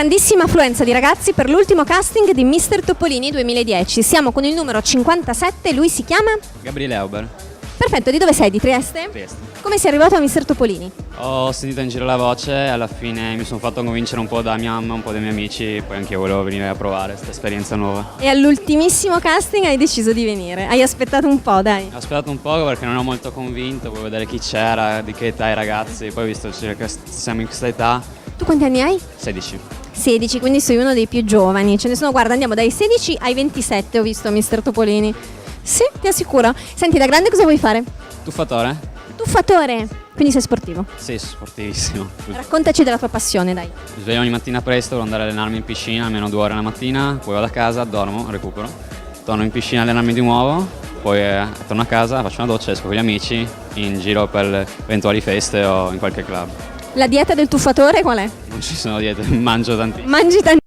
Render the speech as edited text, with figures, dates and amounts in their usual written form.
grandissima affluenza di ragazzi per l'ultimo casting di Mister Topolini 2010. Siamo con il numero 57, lui si chiama? Gabriele Auber, Perfetto, di dove sei? Di Trieste? Trieste. Come sei arrivato a Mister Topolini? Ho sentito in giro la voce, alla fine mi sono fatto convincere un po' da mia mamma, un po' dai miei amici, poi anche io volevo venire a provare questa esperienza nuova. E all'ultimissimo casting hai deciso di venire. Hai aspettato un po', dai. Ho aspettato un po' perché non ero molto convinto, volevo vedere chi c'era, di che età i ragazzi, poi visto che siamo in questa età, Tu quanti anni hai? 16. 16, quindi sei uno dei più giovani. Ce ne sono, guarda, andiamo dai 16 ai 27, ho visto Mister Topolini. Sì, ti assicuro. Senti, da grande cosa vuoi fare? Tuffatore? Tuffatore, quindi sei sportivo. Sì, sportivissimo. Raccontaci della tua passione, dai. Mi sveglio ogni mattina presto, devo andare a allenarmi in piscina, almeno 2 ore la mattina, poi vado a casa, dormo, recupero, torno in piscina a allenarmi di nuovo, poi torno a casa, faccio una doccia, esco con gli amici, in giro per eventuali feste o in qualche club. La dieta del tuffatore qual è? Non ci sono diete, mangio tantissimo. Mangi tantissimo.